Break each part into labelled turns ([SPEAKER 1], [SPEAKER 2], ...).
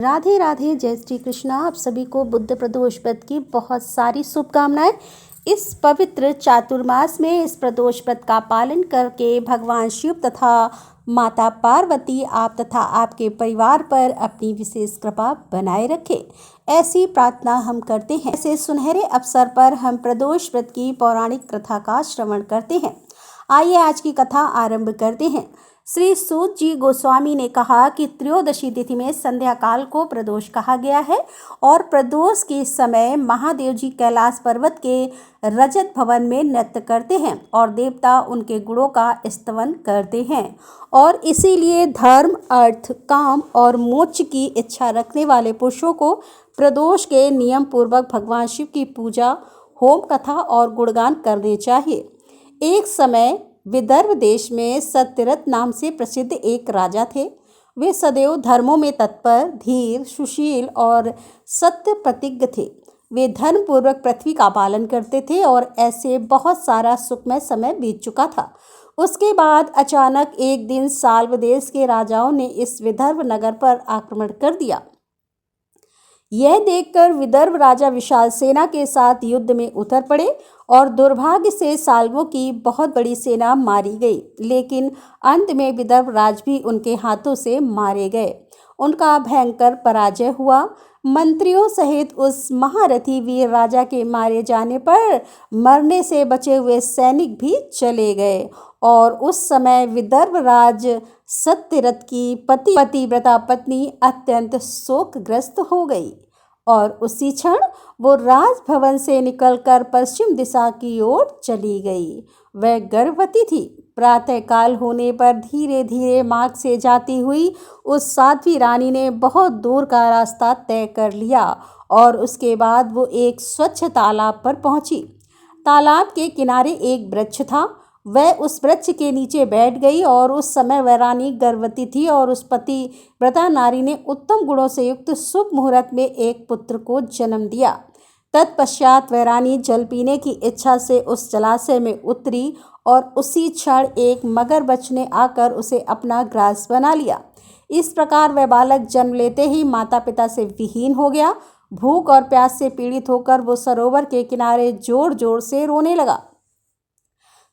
[SPEAKER 1] राधे राधे, जय श्री कृष्णा। आप सभी को बुद्ध प्रदोष व्रत की बहुत सारी शुभकामनाएं। इस पवित्र चातुर्मास में इस प्रदोष व्रत का पालन करके भगवान शिव तथा माता पार्वती आप तथा आपके परिवार पर अपनी विशेष कृपा बनाए रखें, ऐसी प्रार्थना हम करते हैं। ऐसे सुनहरे अवसर पर हम प्रदोष व्रत की पौराणिक कथा का श्रवण करते हैं। आइए आज की कथा आरंभ करते हैं। श्री सूत जी गोस्वामी ने कहा कि त्रयोदशी तिथि में संध्या काल को प्रदोष कहा गया है और प्रदोष के समय महादेव जी कैलाश पर्वत के रजत भवन में नृत्य करते हैं और देवता उनके गुणों का स्तवन करते हैं और इसीलिए धर्म, अर्थ, काम और मोक्ष की इच्छा रखने वाले पुरुषों को प्रदोष के नियम पूर्वक भगवान शिव की पूजा, होम कथा और गुणगान करने चाहिए। एक समय विदर्भ देश में सत्यरथ नाम से प्रसिद्ध एक राजा थे। वे सदैव धर्मों में तत्पर, धीर, सुशील और सत्य प्रतिज्ञ थे। वे धर्म पूर्वक पृथ्वी का पालन करते थे और ऐसे बहुत सारा सुखमय समय बीत चुका था। उसके बाद अचानक एक दिन साल्व देश के राजाओं ने इस विदर्भ नगर पर आक्रमण कर दिया। यह देखकर विदर्भ राजा विशाल सेना के साथ युद्ध में उतर पड़े और दुर्भाग्य से साल्वों की बहुत बड़ी सेना मारी गई, लेकिन अंत में विदर्भ राज भी उनके हाथों से मारे गए। उनका भयंकर पराजय हुआ। मंत्रियों सहित उस महारथी वीर राजा के मारे जाने पर मरने से बचे हुए सैनिक भी चले गए और उस समय विदर्भ राज सत्यरथ की पतिव्रता पत्नी अत्यंत शोकग्रस्त हो गई और उसी क्षण वो राजभवन से निकलकर पश्चिम दिशा की ओर चली गई। वह गर्भवती थी। प्रातःकाल होने पर धीरे धीरे मार्ग से जाती हुई उस साध्वी रानी ने बहुत दूर का रास्ता तय कर लिया और उसके बाद वो एक स्वच्छ तालाब पर पहुंची। तालाब के किनारे एक वृक्ष था। वह उस वृक्ष के नीचे बैठ गई और उस समय वह रानी गर्भवती थी और उस पतिव्रता नारी ने उत्तम गुणों से युक्त शुभ मुहूर्त में एक पुत्र को जन्म दिया। तत्पश्चात वह रानी जल पीने की इच्छा से उस जलाशय में उतरी और उसी क्षण एक मगरमच्छ ने आकर उसे अपना ग्रास बना लिया। इस प्रकार वह बालक जन्म लेते ही माता पिता से विहीन हो गया। भूख और प्यास से पीड़ित होकर वो सरोवर के किनारे जोर जोर से रोने लगा।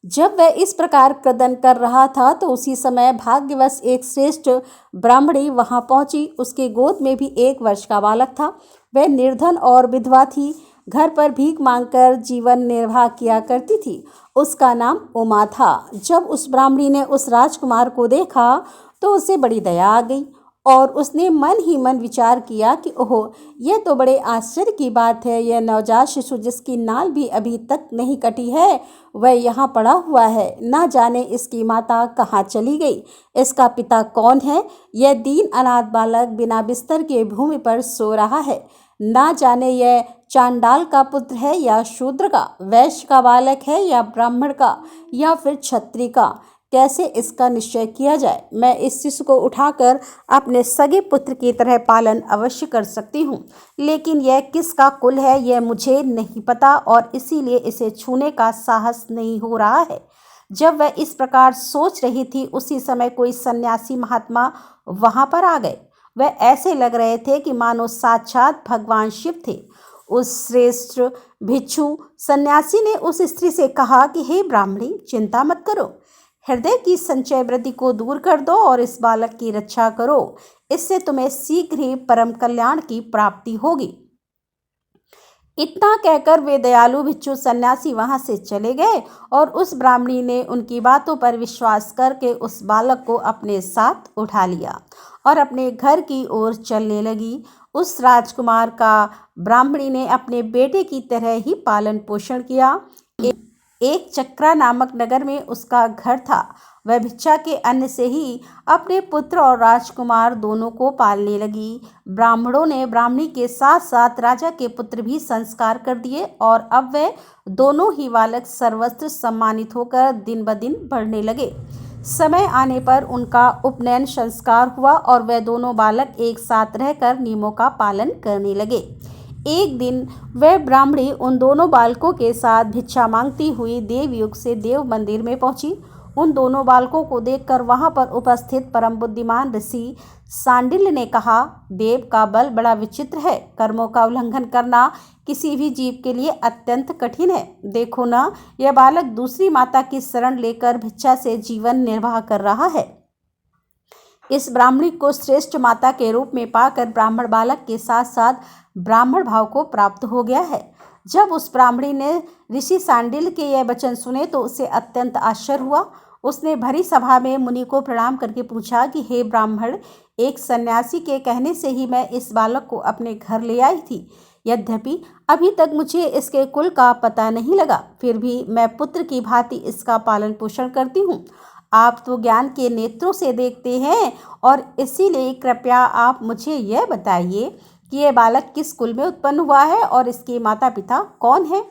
[SPEAKER 1] जब वह इस प्रकार क्रदन कर रहा था तो उसी समय भाग्यवश एक श्रेष्ठ ब्राह्मणी वहां पहुंची। उसके गोद में भी 1 वर्ष का बालक था। वह निर्धन और विधवा थी। घर पर भीख मांगकर जीवन निर्वाह किया करती थी। उसका नाम उमा था। जब उस ब्राह्मणी ने उस राजकुमार को देखा तो उसे बड़ी दया आ गई और उसने मन ही मन विचार किया कि ओहो, यह तो बड़े आश्चर्य की बात है। यह नवजात शिशु जिसकी नाल भी अभी तक नहीं कटी है, वह यहाँ पड़ा हुआ है। ना जाने इसकी माता कहाँ चली गई, इसका पिता कौन है। यह दीन अनाथ बालक बिना बिस्तर के भूमि पर सो रहा है। ना जाने यह चांडाल का पुत्र है या शूद्र का, वैश्य का बालक है या ब्राह्मण का या फिर क्षत्रिय का। कैसे इसका निश्चय किया जाए। मैं इस शिशु को उठाकर अपने सगे पुत्र की तरह पालन अवश्य कर सकती हूँ, लेकिन यह किसका कुल है यह मुझे नहीं पता और इसीलिए इसे छूने का साहस नहीं हो रहा है। जब वह इस प्रकार सोच रही थी उसी समय कोई सन्यासी महात्मा वहां पर आ गए। वह ऐसे लग रहे थे कि मानो साक्षात भगवान शिव थे। उस श्रेष्ठ भिक्षु सन्यासी ने उस स्त्री से कहा कि हे ब्राह्मणी, चिंता मत करो। हृदय की संचय वृत्ति को दूर कर दो और इस बालक की रक्षा करो। इससे तुम्हें शीघ्र ही परम कल्याण की प्राप्ति होगी। इतना कहकर वे दयालु भिक्षु सन्यासी वहां से चले गए और उस ब्राह्मणी ने उनकी बातों पर विश्वास करके उस बालक को अपने साथ उठा लिया और अपने घर की ओर चलने लगी। उस राजकुमार का ब्राह्मणी ने अपने बेटे की तरह ही पालन पोषण किया। एक चक्रा नामक नगर में उसका घर था। वह भिक्षा के अन्न से ही अपने पुत्र और राजकुमार दोनों को पालने लगी। ब्राह्मणों ने ब्राह्मणी के साथ साथ राजा के पुत्र भी संस्कार कर दिए और अब वे दोनों ही बालक सर्वत्र सम्मानित होकर दिन ब दिन बढ़ने लगे। समय आने पर उनका उपनयन संस्कार हुआ और वह दोनों बालक एक साथ रहकर नियमों का पालन करने लगे। एक दिन वह ब्राह्मणी उन दोनों बालकों के साथ भिक्षा मांगती हुई देवयुग से देव मंदिर में पहुंची। उन दोनों बालकों को देखकर वहां पर उपस्थित परम बुद्धिमान ऋषि सांडिल्य ने कहा, देव का बल बड़ा विचित्र है। कर्मों का उल्लंघन करना किसी भी जीव के लिए अत्यंत कठिन है। देखो ना, यह बालक दूसरी माता की शरण लेकर भिक्षा से जीवन निर्वाह कर रहा है। इस ब्राह्मणी को श्रेष्ठ माता के रूप में पाकर ब्राह्मण बालक के साथ साथ ब्राह्मण भाव को प्राप्त हो गया है। जब उस ब्राह्मणी ने ऋषि सांडिल्य के यह वचन सुने तो उसे अत्यंत आश्चर्य हुआ। उसने भरी सभा में मुनि को प्रणाम करके पूछा कि हे ब्राह्मण, एक सन्यासी के कहने से ही मैं इस बालक को अपने घर ले आई थी। यद्यपि अभी तक मुझे इसके कुल का पता नहीं लगा, फिर भी मैं पुत्र की भांति इसका पालन पोषण करती हूँ। आप तो ज्ञान के नेत्रों से देखते हैं और इसीलिए कृपया आप मुझे यह बताइए कि यह बालक किस कुल में उत्पन्न हुआ है और इसके माता पिता कौन है।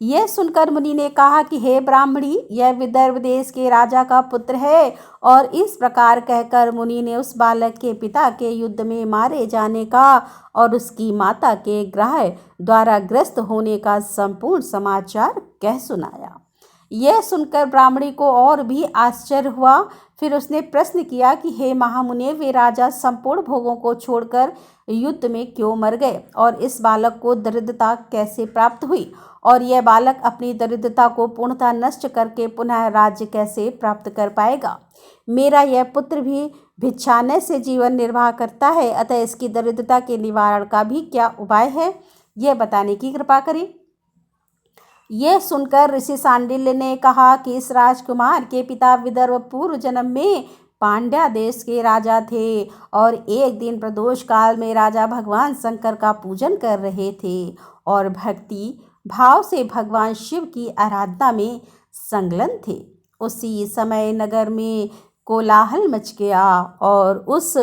[SPEAKER 1] यह सुनकर मुनि ने कहा कि हे ब्राह्मणी, यह विदर्भ देश के राजा का पुत्र है। और इस प्रकार कहकर मुनि ने उस बालक के पिता के युद्ध में मारे जाने का और उसकी माता के ग्रह द्वारा ग्रस्त होने का संपूर्ण समाचार कह सुनाया। यह सुनकर ब्राह्मणी को और भी आश्चर्य हुआ। फिर उसने प्रश्न किया कि हे महामुने, वे राजा संपूर्ण भोगों को छोड़कर युद्ध में क्यों मर गए और इस बालक को दरिद्रता कैसे प्राप्त हुई और यह बालक अपनी दरिद्रता को पूर्णतः नष्ट करके पुनः राज्य कैसे प्राप्त कर पाएगा। मेरा यह पुत्र भी भिक्षाने से जीवन निर्वाह करता है, अतः इसकी दरिद्रता के निवारण का भी क्या उपाय है, यह बताने की कृपा करें। यह सुनकर ऋषि सांडिल्य ने कहा कि इस राजकुमार के पिता विदर्भ पूर्व जन्म में पांड्या देश के राजा थे और एक दिन प्रदोष काल में राजा भगवान शंकर का पूजन कर रहे थे और भक्ति भाव से भगवान शिव की आराधना में संलग्न थे। उसी समय नगर में कोलाहल मच गया और उस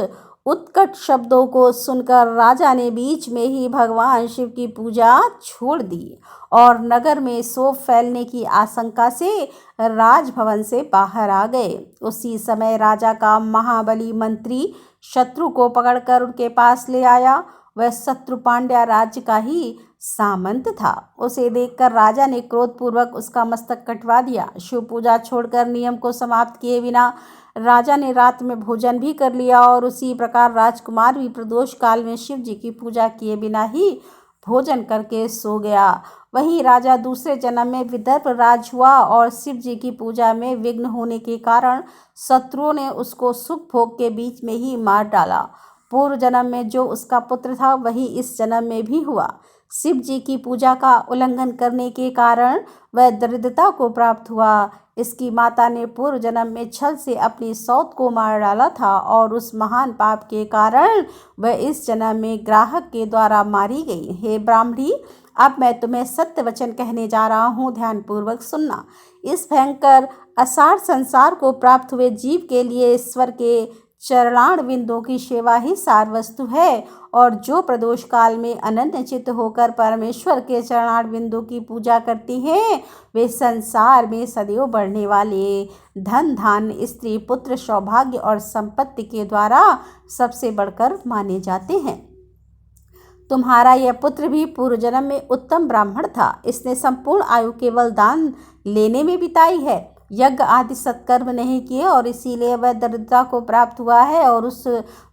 [SPEAKER 1] उत्कट शब्दों को सुनकर राजा ने बीच में ही भगवान शिव की पूजा छोड़ दी और नगर में शोक फैलने की आशंका से राजभवन से बाहर आ गए। उसी समय राजा का महाबली मंत्री शत्रु को पकड़कर उनके पास ले आया। वह शत्रु पांड्या राज्य का ही सामंत था। उसे देखकर राजा ने क्रोधपूर्वक उसका मस्तक कटवा दिया। शिव पूजा छोड़कर नियम को समाप्त किए बिना राजा ने रात में भोजन भी कर लिया और उसी प्रकार राजकुमार भी प्रदोष काल में शिव जी की पूजा किए बिना ही भोजन करके सो गया। वहीं राजा दूसरे जन्म में विदर्भ राज हुआ और शिव जी की पूजा में विघ्न होने के कारण शत्रुओं ने उसको सुख भोग के बीच में ही मार डाला। पूर्व जन्म में जो उसका पुत्र था वही इस जन्म में भी हुआ। शिव जी की पूजा का उल्लंघन करने के कारण वह दरिद्रता को प्राप्त हुआ। इसकी माता ने पूर्व जन्म में छल से अपनी सौत को मार डाला था और उस महान पाप के कारण वह इस जन्म में ग्राहक के द्वारा मारी गई। हे ब्राह्मणी, अब मैं तुम्हें सत्य वचन कहने जा रहा हूँ, ध्यानपूर्वक सुनना। इस भयंकर असार संसार को प्राप्त हुए जीव के लिए ईश्वर के चरणार बिंदुओं की सेवा ही सार वस्तु है और जो प्रदोष काल में अनन्य चित्त होकर परमेश्वर के चरणार बिंदु की पूजा करती हैं, वे संसार में सदैव बढ़ने वाले धन धान्य स्त्री पुत्र सौभाग्य और संपत्ति के द्वारा सबसे बढ़कर माने जाते हैं। तुम्हारा यह पुत्र भी पूर्व जन्म में उत्तम ब्राह्मण था। इसने संपूर्ण आयु केवल दान लेने में बिताई है, यज्ञ आदि सत्कर्म नहीं किए और इसीलिए वह दरिद्रता को प्राप्त हुआ है और उस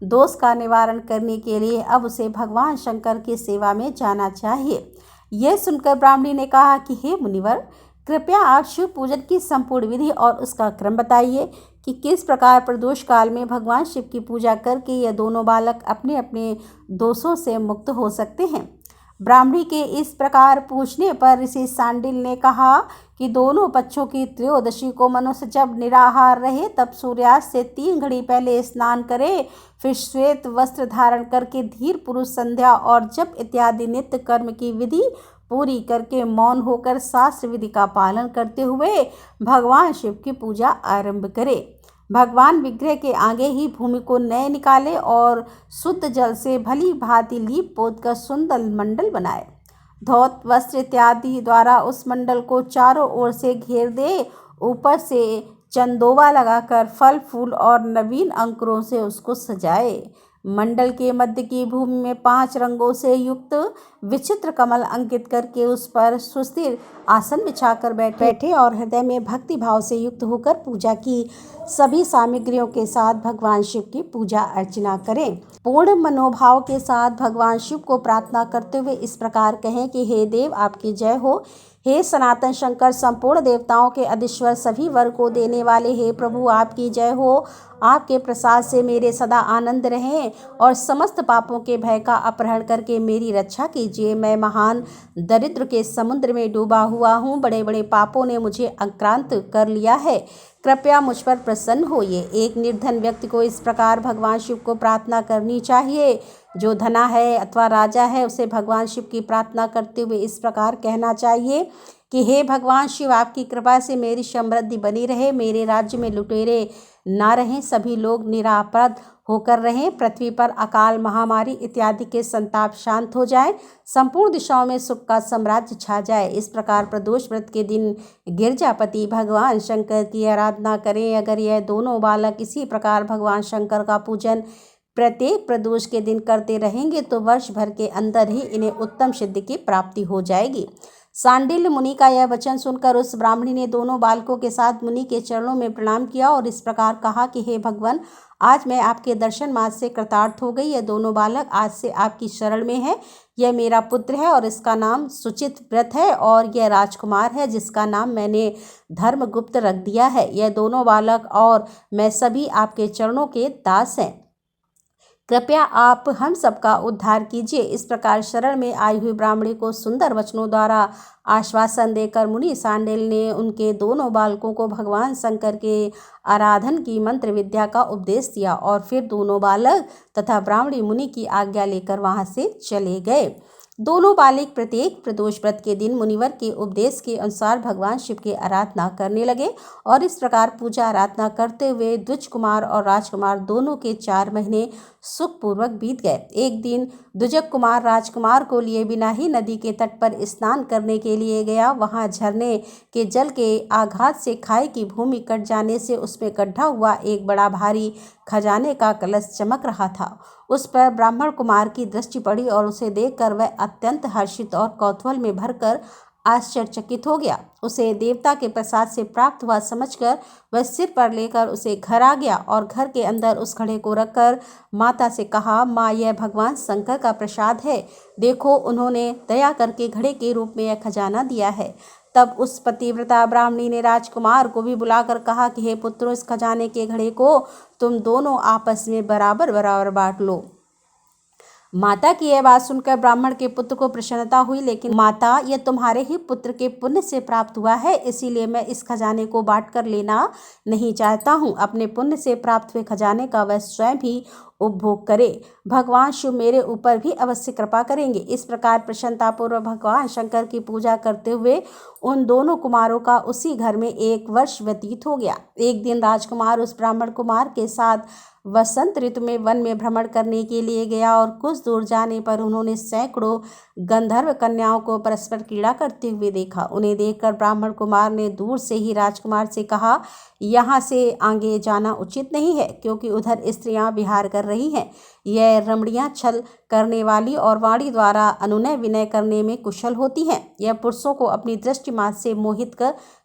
[SPEAKER 1] दोष का निवारण करने के लिए अब उसे भगवान शंकर की सेवा में जाना चाहिए। यह सुनकर ब्राह्मणी ने कहा कि हे मुनिवर, कृपया आप शिव पूजन की संपूर्ण विधि और उसका क्रम बताइए कि किस प्रकार प्रदोष काल में भगवान शिव की पूजा करके ये दोनों बालक अपने अपने दोषों से मुक्त हो सकते हैं। ब्राह्मणी के इस प्रकार पूछने पर ऋषि सांडिल्य ने कहा कि दोनों पक्षों की त्रयोदशी को मनुष्य जब निराहार रहे तब सूर्यास्त से 3 घड़ी पहले स्नान करे, फिर श्वेत वस्त्र धारण करके धीर पुरुष संध्या और जप इत्यादि नित्य कर्म की विधि पूरी करके मौन होकर शास्त्र विधि का पालन करते हुए भगवान शिव की पूजा आरंभ करे। भगवान विग्रह के आगे ही भूमि को नए निकाले और शुद्ध जल से भली भांति लीप पोत कर सुंदर मंडल बनाए। धौत वस्त्र इत्यादि द्वारा उस मंडल को चारों ओर से घेर दे, ऊपर से चंदोवा लगाकर फल फूल और नवीन अंकुरों से उसको सजाए। मंडल के मध्य की भूमि में 5 रंगों से युक्त विचित्र कमल अंकित करके उस पर सुस्थिर आसन बिछाकर बैठे और हृदय में भक्ति भाव से युक्त होकर पूजा की सभी सामग्रियों के साथ भगवान शिव की पूजा अर्चना करें। पूर्ण मनोभाव के साथ भगवान शिव को प्रार्थना करते हुए इस प्रकार कहें कि हे देव, आपकी जय हो। हे सनातन शंकर, संपूर्ण देवताओं के अधीश्वर, सभी वर को देने वाले हे प्रभु, आपकी जय हो। आपके प्रसाद से मेरे सदा आनंद रहें और समस्त पापों के भय का अपहरण करके मेरी रक्षा कीजिए। मैं महान दरिद्र के समुद्र में डूबा हुआ हूँ। बड़े बड़े पापों ने मुझे आक्रांत कर लिया है। कृपया मुझ पर प्रसन्न होइए। एक निर्धन व्यक्ति को इस प्रकार भगवान शिव को प्रार्थना करनी चाहिए। जो धना है अथवा राजा है, उसे भगवान शिव की प्रार्थना करते हुए इस प्रकार कहना चाहिए कि हे भगवान शिव, आपकी कृपा से मेरी समृद्धि बनी रहे, मेरे राज्य में लुटेरे ना रहें, सभी लोग निरापद होकर रहें, पृथ्वी पर अकाल, महामारी इत्यादि के संताप शांत हो जाए, संपूर्ण दिशाओं में सुख का साम्राज्य छा जाए। इस प्रकार प्रदोष व्रत के दिन गिरजापति भगवान शंकर की आराधना करें। अगर यह दोनों बालक इसी प्रकार भगवान शंकर का पूजन प्रत्येक प्रदोष के दिन करते रहेंगे तो वर्ष भर के अंदर ही इन्हें उत्तम सिद्धि की प्राप्ति हो जाएगी। सांडिल्य मुनि का यह वचन सुनकर उस ब्राह्मणी ने दोनों बालकों के साथ मुनि के चरणों में प्रणाम किया और इस प्रकार कहा कि हे भगवान, आज मैं आपके दर्शन मात्र से कृतार्थ हो गई। यह दोनों बालक आज से आपकी शरण में है। यह मेरा पुत्र है और इसका नाम सुचित व्रत है और यह राजकुमार है जिसका नाम मैंने धर्मगुप्त रख दिया है। यह दोनों बालक और मैं सभी आपके चरणों के दास हैं। कृपया आप हम सबका उद्धार कीजिए। इस प्रकार शरण में आई हुई ब्राह्मणी को सुंदर वचनों द्वारा आश्वासन देकर मुनि सांडिल ने उनके दोनों बालकों को भगवान शंकर के आराधन की मंत्र विद्या का उपदेश दिया और फिर दोनों बालक तथा ब्राह्मणी मुनि की आज्ञा लेकर वहां से चले गए। दोनों बालक प्रत्येक प्रदोष व्रत के दिन मुनिवर के उपदेश के अनुसार भगवान शिव की आराधना करने लगे और इस प्रकार पूजा आराधना करते हुए द्विज कुमार और राजकुमार दोनों के 4 महीने सुखपूर्वक बीत गए। एक दिन द्विजक कुमार राजकुमार को लिए बिना ही नदी के तट पर स्नान करने के लिए गया। वहां झरने के जल के आघात से खाई की भूमि कट जाने से उसमें गड्ढा हुआ एक बड़ा भारी खजाने का कलश चमक रहा था। उस पर ब्राह्मण कुमार की दृष्टि पड़ी और उसे देखकर वह अत्यंत हर्षित और कौतूहल में भरकर आश्चर्यचकित हो गया। उसे देवता के प्रसाद से प्राप्त हुआ समझकर वह सिर पर लेकर उसे घर आ गया और घर के अंदर उस घड़े को रखकर माता से कहा, माँ, यह भगवान शंकर का प्रसाद है। देखो, उन्होंने दया करके घड़े के रूप में यह खजाना दिया है। तब उस पतिव्रता ब्राह्मणी ने राजकुमार को भी बुलाकर कहा कि हे पुत्रों, इस खजाने के घड़े को तुम दोनों आपस में बराबर बराबर बांट लो। माता की यह बात सुनकर ब्राह्मण के पुत्र को प्रसन्नता हुई, लेकिन माता, यह तुम्हारे ही पुत्र के पुण्य से प्राप्त हुआ है, इसीलिए मैं इस खजाने को बांट कर लेना नहीं चाहता हूँ। अपने पुण्य से प्राप्त हुए खजाने का वह स्वयं भी उपभोग करे। भगवान शिव मेरे ऊपर भी अवश्य कृपा करेंगे। इस प्रकार प्रसन्नतापूर्वक भगवान शंकर की पूजा करते हुए उन दोनों कुमारों का उसी घर में 1 वर्ष व्यतीत हो गया। एक दिन राजकुमार उस ब्राह्मण कुमार के साथ वसंत ऋतु में वन में भ्रमण करने के लिए गया और कुछ दूर जाने पर उन्होंने सैकड़ों गंधर्व कन्याओं को परस्पर क्रीड़ा करते हुए देखा। उन्हें देखकर ब्राह्मण कुमार ने दूर से ही राजकुमार से कहा, यहाँ से आगे जाना उचित नहीं है, क्योंकि उधर स्त्रियां विहार कर रही हैं। यह रमणियां छल करने वाली और वाणी द्वारा अनुनय विनय करने में कुशल होती हैं। यह पुरुषों को अपनी दृष्टि मात्र से मोहित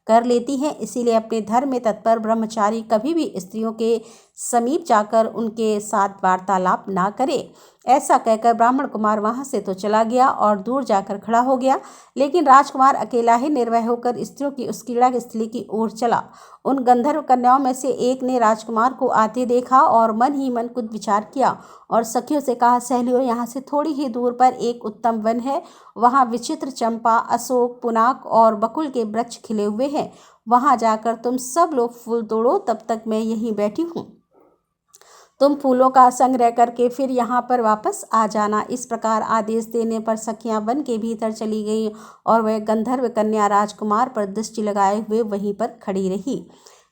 [SPEAKER 1] कर लेती हैं। इसीलिए अपने धर्म में तत्पर ब्रह्मचारी कभी भी स्त्रियों के समीप जाकर उनके साथ वार्तालाप ना करे। ऐसा कहकर ब्राह्मण कुमार वहां से तो चला गया और दूर जाकर खड़ा हो गया, लेकिन राजकुमार अकेला ही निर्भय होकर स्त्रियों की उस क्रीड़ा स्थली की ओर चला। उन गंधर्व कन्याओं में से एक ने राजकुमार को आते देखा और मन ही मन कुछ विचार किया और सखियों से कहा, सहेलियों, यहाँ से थोड़ी ही दूर पर एक उत्तम वन है। वहाँ विचित्र चंपा, अशोक, पुनाक और बकुल के वृक्ष खिले हुए हैं। वहाँ जाकर तुम सब लोग फूल तोड़ो, तब तक मैं यहीं बैठी हूँ। तुम फूलों का संग्रह करके फिर यहाँ पर वापस आ जाना। इस प्रकार आदेश देने पर सखियाँ वन के भीतर चली गईं और वह गंधर्व कन्या राजकुमार पर दृष्टि लगाए हुए वहीं पर खड़ी रही।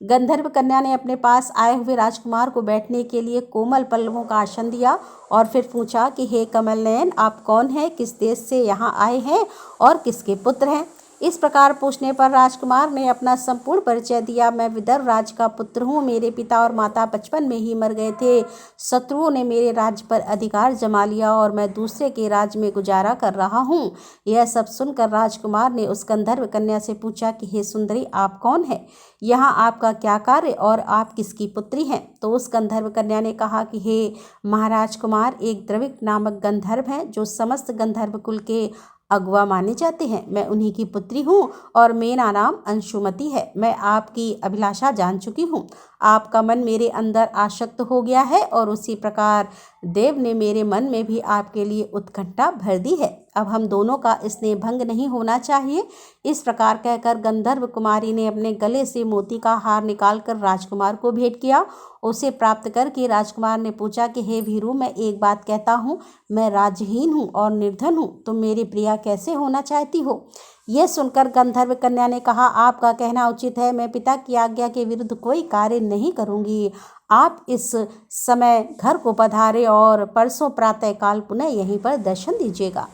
[SPEAKER 1] गंधर्व कन्या ने अपने पास आए हुए राजकुमार को बैठने के लिए कोमल पल्लवों का आसन दिया और फिर पूछा कि हे कमल नयन, आप कौन हैं, किस देश से यहाँ आए हैं और किसके पुत्र हैं। इस प्रकार पूछने पर राजकुमार ने अपना संपूर्ण परिचय दिया। मैं विदर्भ राज्य का पुत्र हूँ। मेरे पिता और माता बचपन में ही मर गए थे। शत्रुओं ने मेरे राज्य पर अधिकार जमा लिया और मैं दूसरे के राज्य में गुजारा कर रहा हूँ। यह सब सुनकर राजकुमार ने उस गंधर्व कन्या से पूछा कि हे सुंदरी, आप कौन है, यहाँ आपका क्या कार्य और आप किसकी पुत्री हैं? तो उस गंधर्व कन्या ने कहा कि हे महाराज कुमार, एक द्रविड़ नामक गंधर्व हैं जो समस्त गंधर्व कुल के अगुआ माने जाते हैं। मैं उन्हीं की पुत्री हूँ और मेरा नाम अंशुमति है। मैं आपकी अभिलाषा जान चुकी हूँ। आपका मन मेरे अंदर आसक्त हो गया है और उसी प्रकार देव ने मेरे मन में भी आपके लिए उत्कंठा भर दी है। अब हम दोनों का स्नेह भंग नहीं होना चाहिए। इस प्रकार कहकर गंधर्व कुमारी ने अपने गले से मोती का हार निकालकर राजकुमार को भेंट किया। उसे प्राप्त करके राजकुमार ने पूछा कि हे वीरू, मैं एक बात कहता हूँ, मैं राज्यहीन हूँ और निर्धन हूँ। तुम मेरी प्रिया कैसे होना चाहती हो? यह सुनकर गंधर्व कन्या ने कहा, आपका कहना उचित है। मैं पिता की आज्ञा के विरुद्ध कोई कार्य नहीं करूँगी। आप इस समय घर को पधारे और परसों प्रातःकाल पुनः यहीं पर दर्शन दीजिएगा।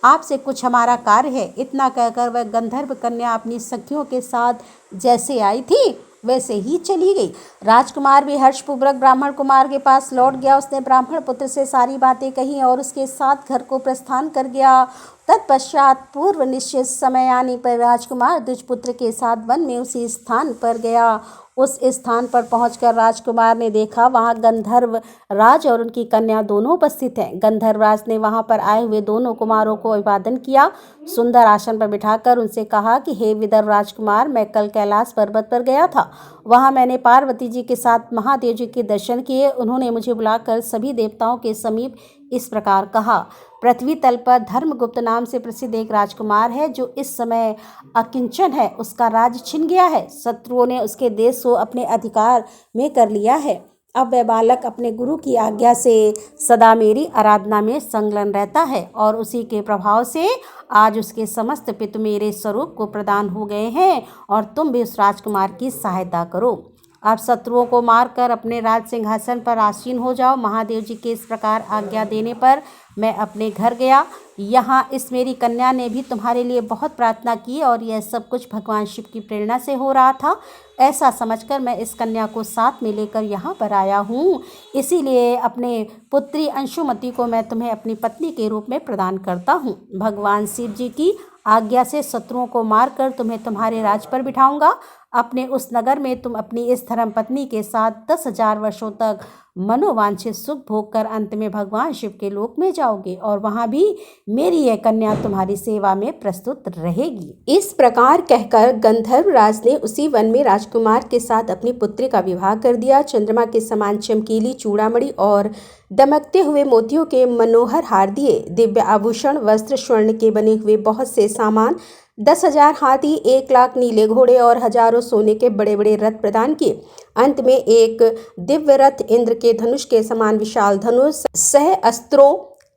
[SPEAKER 1] आपसे कुछ हमारा कार्य है। इतना कहकर वह गंधर्व कन्या अपनी सखियों के साथ जैसे आई थी वैसे ही चली गई। राजकुमार भी हर्षपूर्वक ब्राह्मण कुमार के पास लौट गया। उसने ब्राह्मण पुत्र से सारी बातें कही और उसके साथ घर को प्रस्थान कर गया। तत्पश्चात पूर्व निश्चित समय आने पर राजकुमार दुष्पुत्र के साथ वन में उसी स्थान पर गया। उस स्थान पर पहुंचकर राजकुमार ने देखा वहां गंधर्व राज और उनकी कन्या दोनों उपस्थित हैं। गंधर्व राज ने वहां पर आए हुए दोनों कुमारों को अभिवादन किया। सुंदर आसन पर बिठाकर उनसे कहा कि हे विदर्भ राजकुमार, मैं कल कैलाश पर्वत पर गया था। वहां मैंने पार्वती जी के साथ महादेव जी के दर्शन किए। उन्होंने मुझे बुलाकर सभी देवताओं के समीप इस प्रकार कहा, पृथ्वी तल पर धर्मगुप्त नाम से प्रसिद्ध एक राजकुमार है जो इस समय अकिंचन है। उसका राज छिन गया है। शत्रुओं ने उसके देश को अपने अधिकार में कर लिया है। अब वह बालक अपने गुरु की आज्ञा से सदा मेरी आराधना में संलग्न रहता है और उसी के प्रभाव से आज उसके समस्त पितृ मेरे स्वरूप को प्रदान हो गए हैं और तुम भी उस राजकुमार की सहायता करो। आप शत्रुओं को मारकर अपने राज सिंहासन पर आसीन हो जाओ। महादेव जी के इस प्रकार आज्ञा देने पर मैं अपने घर गया। यहाँ इस मेरी कन्या ने भी तुम्हारे लिए बहुत प्रार्थना की और यह सब कुछ भगवान शिव की प्रेरणा से हो रहा था। ऐसा समझकर मैं इस कन्या को साथ में लेकर यहाँ पर आया हूँ। इसीलिए अपने पुत्री अंशुमति को मैं तुम्हें अपनी पत्नी के रूप में प्रदान करता हूँ। भगवान शिव जी की आज्ञा से शत्रुओं को मारकर तुम्हें तुम्हारे राज पर बिठाऊंगा। अपने उस नगर में तुम अपनी इस धर्म पत्नी के साथ 10,000 वर्षों तक मनोवांछित सुख भोग कर अंत में भगवान शिव के लोक में जाओगे और वहां भी मेरी यह कन्या तुम्हारी सेवा में प्रस्तुत रहेगी। इस प्रकार कहकर गंधर्व राज ने उसी वन में राजकुमार के साथ अपनी पुत्री का विवाह कर दिया। चंद्रमा के समान चमकीली चूड़ामणि और दमकते हुए मोतियों के मनोहर हार दिए। दिव्य आभूषण, वस्त्र, स्वर्ण के बने हुए बहुत से सामान, 10,000 हाथी, 1,00,000 नीले घोड़े और हजारों सोने के बड़े बड़े रथ प्रदान किए। अंत में एक दिव्य रथ, इंद्र के धनुष के समान विशाल धनुष, सह अस्त्रों,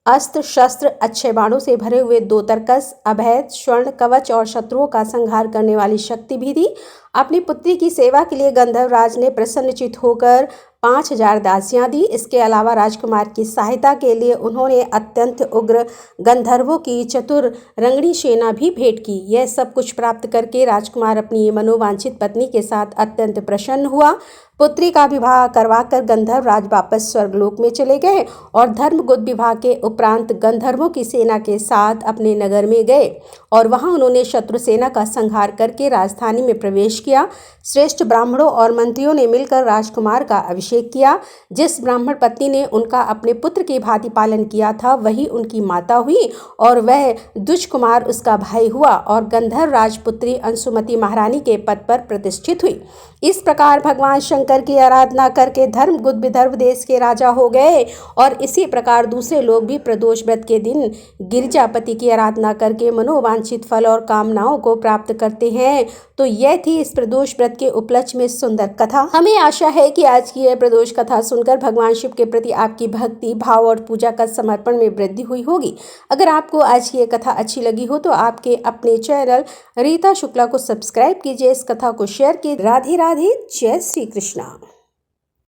[SPEAKER 1] अस्त्र शस्त्र, अच्छे बाणों से भरे हुए 2 तरकस, अभेद स्वर्ण कवच और शत्रुओं का संहार करने वाली शक्ति भी दी। अपनी पुत्री की सेवा के लिए गंधर्व राज ने प्रसन्नचित होकर 5,000 दासियां दी। इसके अलावा राजकुमार की सहायता के लिए उन्होंने अत्यंत उग्र गंधर्वों की चतुर रंगड़ी सेना भी भेंट की। यह सब कुछ प्राप्त करके राजकुमार अपनी मनोवांछित पत्नी के साथ अत्यंत प्रसन्न हुआ। पुत्री का विवाह करवाकर गंधर्व राज वापस स्वर्गलोक में चले गए और धर्मगुप्त विवाह के उपरांत गंधर्वों की सेना के साथ अपने नगर में गए और वहां उन्होंने शत्रु सेना का संहार करके राजधानी में प्रवेश किया। श्रेष्ठ ब्राह्मणों और मंत्रियों ने मिलकर राजकुमार का अभिषेक किया। जिस ब्राह्मण पत्नी ने उनका अपने पुत्र की भांति पालन किया था वही उनकी माता हुई और वह दुष्कुमार उसका भाई हुआ और गंधर्व राजपुत्री अंशुमति महारानी के पद पर प्रतिष्ठित हुई। इस प्रकार भगवान शंकर की आराधना करके धर्मगुप्त विदर्भ देश के राजा हो गए और इसी प्रकार दूसरे लोग भी प्रदोष व्रत के दिन गिरिजापति की आराधना करके मनोवांछित फल और कामनाओं को प्राप्त करते हैं। तो यह थी इस प्रदोष व्रत के उपलक्ष्य में सुंदर कथा। हमें आशा है कि आज की यह प्रदोष कथा सुनकर भगवान शिव के प्रति आपकी भक्ति भाव और पूजा का समर्पण में वृद्धि हुई होगी। अगर आपको आज की यह कथा अच्छी लगी हो तो आपके अपने चैनल रीता शुक्ला को सब्सक्राइब कीजिए, इस कथा को शेयर कीजिए। राधे राधे, जय श्री कृष्णा।